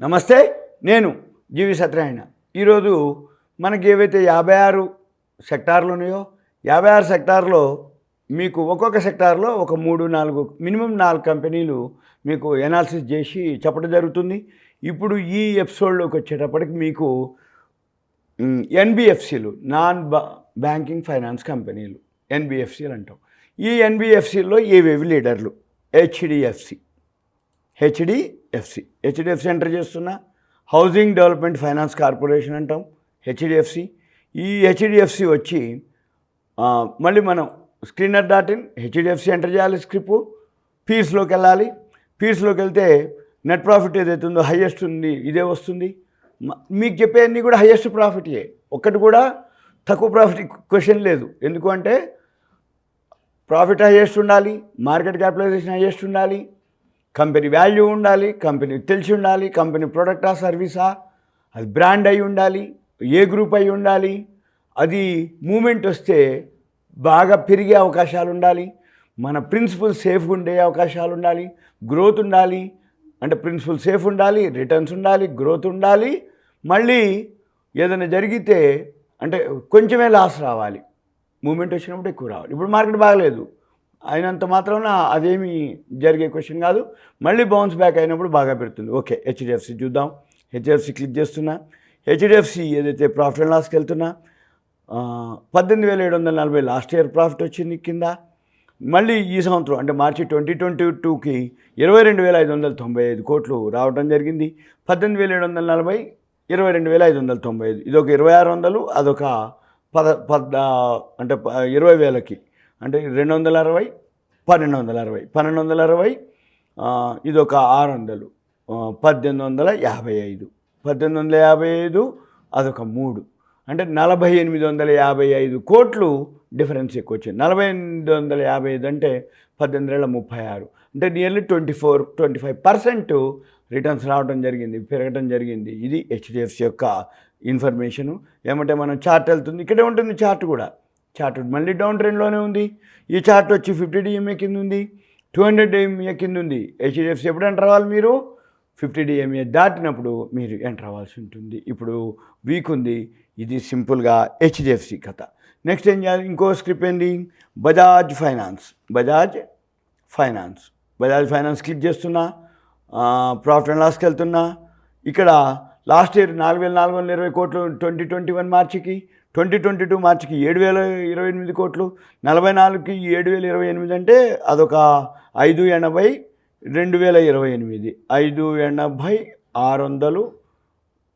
నమస్తే, నేను జీవి సత్యనారాయణ. ఈరోజు మనకి ఏవైతే 56 సెక్టార్లు ఉన్నాయో 56 సెక్టార్లో మీకు ఒక్కొక్క సెక్టార్లో ఒక 3-4 మినిమం 4 కంపెనీలు మీకు ఎనాలిసిస్ చేసి చెప్పడం జరుగుతుంది. ఇప్పుడు ఈ ఎపిసోడ్లోకి వచ్చేటప్పటికి మీకు ఎన్బిఎఫ్సిలు బ్యాంకింగ్ ఫైనాన్స్ కంపెనీలు ఎన్బిఎఫ్సిలు అంటాం. ఈ ఎన్బిఎఫ్సిల్లో ఏవేవి లీడర్లు? హెచ్డిఎఫ్సి ఎంటర్ చేస్తున్నా. హౌసింగ్ డెవలప్మెంట్ ఫైనాన్స్ కార్పొరేషన్ అంటాం హెచ్డిఎఫ్సి. ఈ హెచ్డిఎఫ్సి వచ్చి మళ్ళీ మనం స్క్రీనర్ .in హెచ్డిఎఫ్సి ఎంటర్ చేయాలి. స్క్రిప్ట్ పీర్స్లోకి వెళ్ళాలి. పీర్స్లోకి వెళ్తే నెట్ ప్రాఫిట్ ఏదైతే ఉందో హయ్యెస్ట్ ఉంది, ఇదే వస్తుంది. మీకు చెప్పేవన్నీ కూడా హయ్యెస్ట్ ప్రాఫిటే, ఒక్కటి కూడా తక్కువ ప్రాఫిట్ క్వశ్చన్ లేదు. ఎందుకు అంటే ప్రాఫిట్ హయ్యెస్ట్ ఉండాలి, మార్కెట్ క్యాపిటలైజేషన్ హయ్యెస్ట్ ఉండాలి, కంపెనీ వాల్యూ ఉండాలి, కంపెనీ తెలిసి ఉండాలి, కంపెనీ ప్రోడక్టా సర్వీసా, అది బ్రాండ్ అయి ఉండాలి, ఏ గ్రూప్ అయి ఉండాలి, అది మూమెంట్ వస్తే బాగా పెరిగే అవకాశాలు ఉండాలి, మన ప్రిన్సిపల్ సేఫ్గా ఉండే అవకాశాలు ఉండాలి, గ్రోత్ ఉండాలి. అంటే ప్రిన్సిపల్ సేఫ్ ఉండాలి, రిటర్న్స్ ఉండాలి, గ్రోత్ ఉండాలి. మళ్ళీ ఏదైనా జరిగితే అంటే కొంచెమే లాస్ రావాలి, మూమెంట్ వచ్చినప్పుడు ఎక్కువ రావాలి. ఇప్పుడు మార్కెట్ బాగలేదు అయినంత మాత్రాన అదేమి జరిగే క్వశ్చన్ కాదు. మళ్ళీ బౌన్స్ బ్యాక్ అయినప్పుడు బాగా పెడుతుంది. ఓకే, హెచ్డిఎఫ్సి చూద్దాం. హెచ్డిఎఫ్సి క్లిక్ చేస్తున్నా. హెచ్డిఎఫ్సి ఏదైతే ప్రాఫిట్ అండ్ లాస్కి వెళ్తున్నా 18,740 లాస్ట్ ఇయర్ ప్రాఫిట్ వచ్చింది కింద. మళ్ళీ ఈ సంవత్సరం అంటే మార్చి 2022కి 22,595 కోట్లు రావడం జరిగింది. 18,740, 22,595, ఇదొక 2,600, అదొక అంటే 20,000కి అంటే 260, 1260, 1260, ఇదొక 600, 1855, 1855, అదొక 3 అంటే 4,855 కోట్లు డిఫరెన్స్ ఎక్కువ వచ్చింది. 4,855 అంటే 1836 అంటే నియర్లీ 24-25% రిటర్న్స్ రావడం జరిగింది, పెరగడం జరిగింది. ఇది హెచ్డిఎఫ్సి యొక్క ఇన్ఫర్మేషను. ఏమంటే మనం చార్ట్ వెళ్తుంది, ఇక్కడే ఉంటుంది చార్ట్ కూడా. చార్ట్ మళ్ళీ డౌన్ ట్రెండ్లోనే ఉంది. ఈ చార్ట్ వచ్చి 50 DMA కింద ఉంది, 200 DMA కింద ఉంది. హెచ్డిఎఫ్సి ఎప్పుడు ఎంటర్ అవ్వాలి? మీరు 50 DMA దాటినప్పుడు మీరు ఎంటర్ అవ్వాల్సి ఉంటుంది. ఇప్పుడు వీక్ ఉంది. ఇది సింపుల్గా హెచ్డిఎఫ్సి కథ. నెక్స్ట్ ఏం చేయాలి? ఇంకో స్క్రిప్ట్ ఏంది? బజాజ్ ఫైనాన్స్ క్లిక్ చేస్తున్నా. ప్రాఫిట్ అండ్ లాస్కి వెళ్తున్నా. ఇక్కడ లాస్ట్ ఇయర్ 4,420 కోట్లు 2021 మార్చికి, 2022 మార్చికి 7,028 కోట్లు, 44కి 7,028 అంటే అదొక 580, 2,028, 580, 600,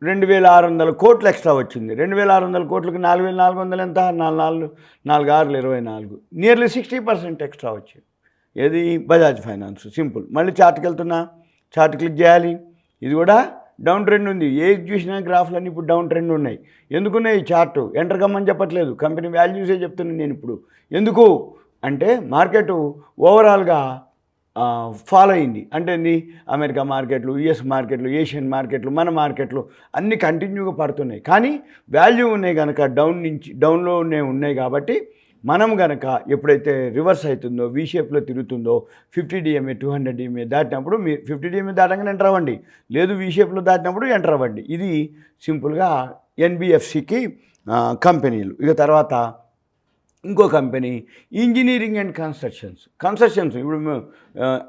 2,600 కోట్లు ఎక్స్ట్రా వచ్చింది. 2,600 కోట్లకి 4,400 ఎంత? 4,624, నియర్లీ 60% ఎక్స్ట్రా వచ్చింది. ఏది? బజాజ్ ఫైనాన్స్. సింపుల్. మళ్ళీ చార్ట్కి వెళ్తున్నా. చార్ట్ క్లిక్ చేయాలి. ఇది కూడా డౌన్ ట్రెండ్ ఉంది. ఏది చూసినా గ్రాఫ్లన్నీ ఇప్పుడు డౌన్ ట్రెండ్ ఉన్నాయి. ఎందుకున్నాయి? ఈ చార్ట్ ఎంటర్ కమ్మని చెప్పట్లేదు, కంపెనీ వాల్యూసే చెప్తున్నాను నేను ఇప్పుడు. ఎందుకు అంటే మార్కెట్ ఓవరాల్గా ఫాలో అయింది. అంటే అమెరికా మార్కెట్లు, యుఎస్ మార్కెట్లు, ఏషియన్ మార్కెట్లు, మన మార్కెట్లు అన్నీ కంటిన్యూగా పడుతున్నాయి. కానీ వాల్యూ ఉన్నాయి కనుక డౌన్లోనే ఉన్నాయి కాబట్టి మనం కనుక ఎప్పుడైతే రివర్స్ అవుతుందో, వీ షేప్లో తిరుగుతుందో, 50 DMA 200 DMA దాటినప్పుడు మీరు 50 DMA దాటంగానే ఎంటర్ అవ్వండి, లేదు వీ షేప్లో దాటినప్పుడు ఎంటర్ అవ్వండి. ఇది సింపుల్గా ఎన్బిఎఫ్సికి కంపెనీలు. ఇక తర్వాత ఇంకో కంపెనీ ఇంజనీరింగ్ అండ్ కన్స్ట్రక్షన్స్. ఇప్పుడు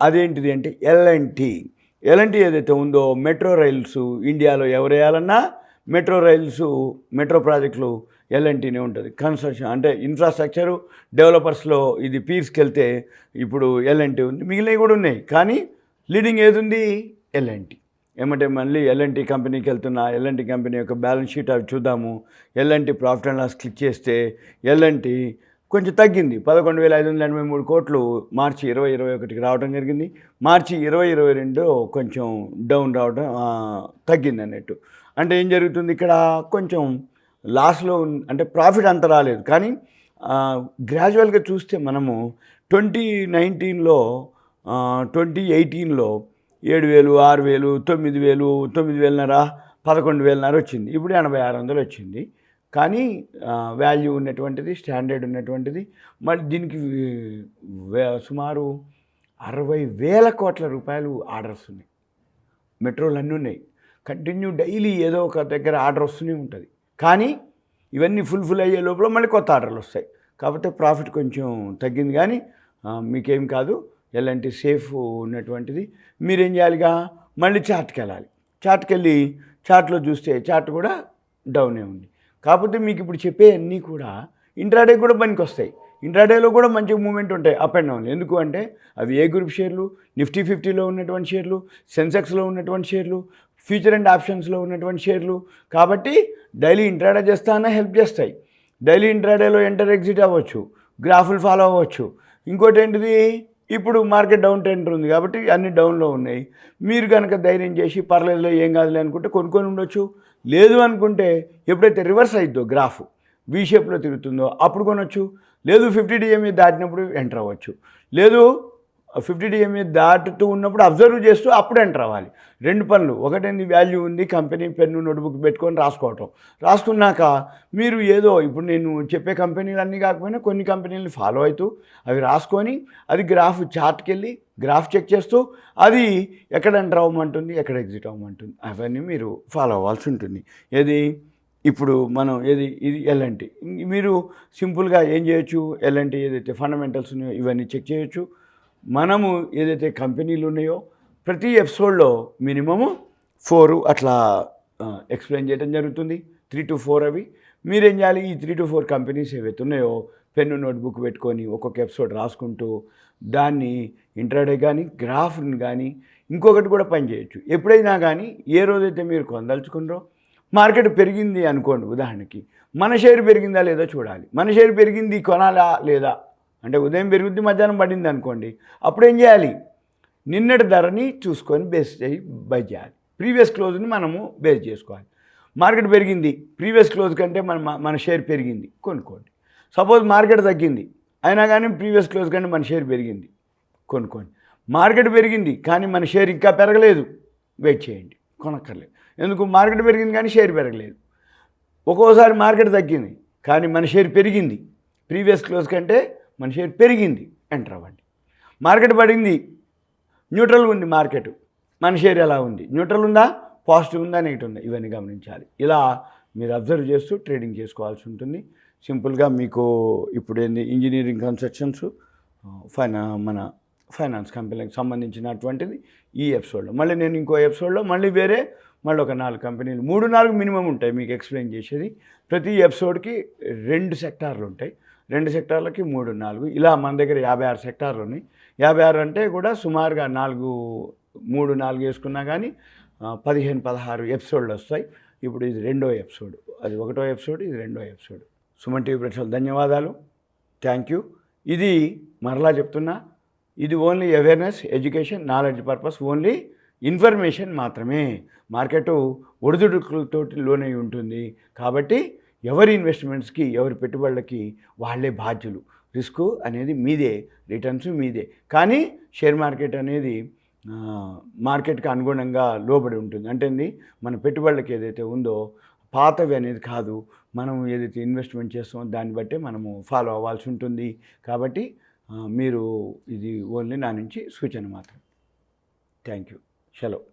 అదేంటిది అంటే ఎల్ఎన్టీ ఏదైతే ఉందో, మెట్రో రైల్స్ ఇండియాలో ఎవరు వేయాలన్నా మెట్రో ప్రాజెక్టులు ఎల్ఎన్టీనే ఉంటుంది. కన్స్ట్రక్షన్ అంటే ఇన్ఫ్రాస్ట్రక్చరు డెవలపర్స్లో ఇది పీర్స్కి వెళ్తే ఇప్పుడు ఎల్ఎన్టీ ఉంది, మిగిలినవి కూడా ఉన్నాయి. కానీ లీడింగ్ ఏది ఉంది? ఎల్ఎన్టీ. ఏమంటే మళ్ళీ ఎల్ఎన్టీ కంపెనీకి వెళ్తున్నా. ఎల్ఎన్టీ కంపెనీ యొక్క బ్యాలెన్స్ షీట్ అవి చూద్దాము. LNT profit and loss click చేస్తే ఎల్ఎన్టీ కొంచెం తగ్గింది. 11,583 కోట్లు మార్చి 2021కి రావడం జరిగింది. మార్చి 2022 కొంచెం డౌన్ రావడం తగ్గింది అన్నట్టు. అంటే ఏం జరుగుతుంది ఇక్కడ? కొంచెం లాస్లో అంటే ప్రాఫిట్ అంత రాలేదు. కానీ గ్రాడ్యువల్గా చూస్తే మనము 2019లో 2018లో 7,000, 6,000, 9,000, 9,500, 11,500 వచ్చింది. ఇప్పుడు 80,600 వచ్చింది. కానీ వాల్యూ ఉన్నటువంటిది, స్టాండర్డ్ ఉన్నటువంటిది. మరి దీనికి సుమారు 60,000 కోట్ల రూపాయలు ఆర్డర్స్ ఉన్నాయి. మెట్రోలు అన్నీ ఉన్నాయి. కంటిన్యూ డైలీ ఏదో ఒక దగ్గర ఆర్డర్ వస్తూనే ఉంటుంది. కానీ ఇవన్నీ ఫుల్ఫిల్ అయ్యే లోపల మళ్ళీ కొత్త ఆర్డర్లు వస్తాయి. కాకపోతే ప్రాఫిట్ కొంచెం తగ్గింది, కానీ మీకేం కాదు. ఎలాంటి సేఫ్ ఉన్నటువంటిది. మీరేం చేయాలిగా, మళ్ళీ చార్ట్కి వెళ్ళాలి. చార్ట్కి వెళ్ళి చార్ట్లో చూస్తే చార్ట్ కూడా డౌనే ఉంది. కాకపోతే మీకు ఇప్పుడు చెప్పే అన్నీ కూడా ఇంట్రాడే కూడా పనికి వస్తాయి. ఇంట్రాడేలో కూడా మంచి మూమెంట్ ఉంటాయి, అప్ అండ్ డౌన్. ఎందుకు అంటే అవి ఏ గ్రూప్ షేర్లు, నిఫ్టీ 50లో ఉన్నటువంటి షేర్లు, సెన్సెక్స్లో ఉన్నటువంటి షేర్లు, ఫ్యూచర్ అండ్ ఆప్షన్స్లో ఉన్నటువంటి షేర్లు. కాబట్టి డైలీ ఇంట్రాడే చేస్తానే హెల్ప్ చేస్తాయి. డైలీ ఇంట్రాడేలో ఎంటర్ ఎగ్జిట్ అవ్వచ్చు, గ్రాఫులు ఫాలో అవ్వచ్చు. ఇంకోటి ఏంటిది, ఇప్పుడు మార్కెట్ డౌన్ ట్రెండ్ ఉంది కాబట్టి అన్ని డౌన్లో ఉన్నాయి. మీరు కనుక ధైర్యం చేసి పర్లేదులే ఏం కాదులే అనుకుంటే కొనుక్కొని ఉండొచ్చు. లేదు అనుకుంటే ఎప్పుడైతే రివర్స్ అయిద్దో, గ్రాఫ్ వీ షేప్లో తిరుగుతుందో అప్పుడు కొనొచ్చు. లేదు 50 DMA దాటినప్పుడు ఎంటర్ అవ్వచ్చు. లేదు 50 DMA దాటుతూ ఉన్నప్పుడు అబ్జర్వ్ చేస్తూ అప్పుడు ఎంటర్ అవ్వాలి. 2 పనులు. ఒకటేంది, వాల్యూ ఉంది, కంపెనీ పెన్ను నోట్బుక్ పెట్టుకొని రాసుకోవటం. రాసుకున్నాక మీరు ఏదో ఇప్పుడు నేను చెప్పే కంపెనీలు అన్నీ కాకపోయినా కొన్ని కంపెనీలను ఫాలో అవుతూ అవి రాసుకొని అది గ్రాఫ్ చార్ట్కి వెళ్ళి గ్రాఫ్ చెక్ చేస్తూ అది ఎక్కడ ఎంటర్ అవ్వమంటుంది, ఎక్కడ ఎగ్జిట్ అవ్వమంటుంది, అవన్నీ మీరు ఫాలో అవ్వాల్సి ఉంటుంది. ఏది ఇప్పుడు మనం ఇది ఎల్ఎన్టీ. మీరు సింపుల్గా ఏం చేయొచ్చు, ఎల్ఎన్టీ ఏదైతే ఫండమెంటల్స్ ఉన్నాయో ఇవన్నీ చెక్ చేయొచ్చు. మనము ఏదైతే కంపెనీలు ఉన్నాయో ప్రతి ఎపిసోడ్లో మినిమము 4 అట్లా ఎక్స్ప్లెయిన్ చేయడం జరుగుతుంది. 3 to 4 అవి. మీరేం చేయాలి, ఈ 3 to 4 కంపెనీస్ ఏవైతే ఉన్నాయో పెన్ను నోట్బుక్ పెట్టుకొని ఒక్కొక్క ఎపిసోడ్ రాసుకుంటూ దాన్ని ఇంట్రాడే కానీ గ్రాఫ్ని కానీ ఇంకొకటి కూడా పని చేయొచ్చు. ఎప్పుడైనా కానీ ఏ రోజైతే మీరు కొనదలుచుకున్నారో మార్కెట్ పెరిగింది అనుకోండి, ఉదాహరణకి మన షేర్ పెరిగిందా లేదా చూడాలి. మన షేర్ పెరిగింది కొనాలా లేదా అంటే ఉదయం పెరుగుద్ది, మధ్యాహ్నం పడింది అనుకోండి, అప్పుడు ఏం చేయాలి, నిన్నటి ధరని చూసుకొని బేస్ చేయి బై చేయాలి. ప్రీవియస్ క్లోజ్ని మనము బేస్ చేసుకోవాలి. మార్కెట్ పెరిగింది, ప్రీవియస్ క్లోజ్ కంటే మన షేర్ పెరిగింది, కొనుక్కోండి. సపోజ్ మార్కెట్ తగ్గింది అయినా కానీ ప్రీవియస్ క్లోజ్ కంటే మన షేర్ పెరిగింది, కొనుక్కోండి. మార్కెట్ పెరిగింది కానీ మన షేర్ ఇంకా పెరగలేదు, వెయిట్ చేయండి, కొనక్కర్లేదు. ఎందుకు, మార్కెట్ పెరిగింది కానీ షేర్ పెరగలేదు. ఒక్కోసారి మార్కెట్ తగ్గింది కానీ మన షేర్ పెరిగింది, ప్రీవియస్ క్లోజ్ కంటే మన షేర్ పెరిగింది, ఎంటర్ అవ్వండి. మార్కెట్ పడింది, న్యూట్రల్ ఉంది మార్కెట్, మన షేర్ ఎలా ఉంది, న్యూట్రల్ ఉందా, పాజిటివ్ ఉందా, నెగిటివ్ ఉందా, ఇవన్నీ గమనించాలి. ఇలా మీరు అబ్జర్వ్ చేస్తూ ట్రేడింగ్ చేసుకోవాల్సి ఉంటుంది. సింపుల్గా మీకు ఇప్పుడు ఏంది, ఇంజనీరింగ్ కన్స్ట్రక్షన్స్, మన ఫైనాన్స్ కంపెనీలకు సంబంధించినటువంటిది ఈ ఎపిసోడ్లో. మళ్ళీ నేను ఇంకో ఎపిసోడ్లో మళ్ళీ ఒక 4 కంపెనీలు, 3-4 మినిమం ఉంటాయి మీకు ఎక్స్ప్లెయిన్ చేసేది. ప్రతి ఎపిసోడ్కి 2 సెక్టార్లు ఉంటాయి. 2 సెక్టార్లకి 3-4, ఇలా మన దగ్గర 56 సెక్టార్లు ఉన్నాయి. 56 అంటే కూడా సుమారుగా 3-4 వేసుకున్నా కానీ 15-16 ఎపిసోడ్లు వస్తాయి. ఇప్పుడు ఇది 2వ ఎపిసోడ్, అది 1వ ఎపిసోడ్, ఇది 2వ ఎపిసోడ్. సుమన్ టీవీ ప్రేక్షకులకు ధన్యవాదాలు, థ్యాంక్ యూ. ఇది మరలా చెప్తున్నా, ఇది only awareness, education, knowledge purpose, only information మాత్రమే. మార్కెట్ ఒడిదుడుకులతోటి లోనై ఉంటుంది కాబట్టి ఎవరి ఇన్వెస్ట్మెంట్స్కి, ఎవరి పెట్టుబడులకి వాళ్ళే బాధ్యులు. రిస్క్ అనేది మీదే, రిటర్న్స్ మీదే. కానీ షేర్ మార్కెట్ అనేది మార్కెట్కి అనుగుణంగా లోబడి ఉంటుంది. అంటే మన పెట్టుబడులకి ఏదైతే ఉందో పాతవి అనేది కాదు, మనం ఏదైతే ఇన్వెస్ట్మెంట్ చేస్తామో దాన్ని బట్టే మనము ఫాలో అవ్వాల్సి ఉంటుంది. కాబట్టి మీరు ఇది ఓన్లీ నా నుంచి సూచన మాత్రం. Thank you. సెలవు.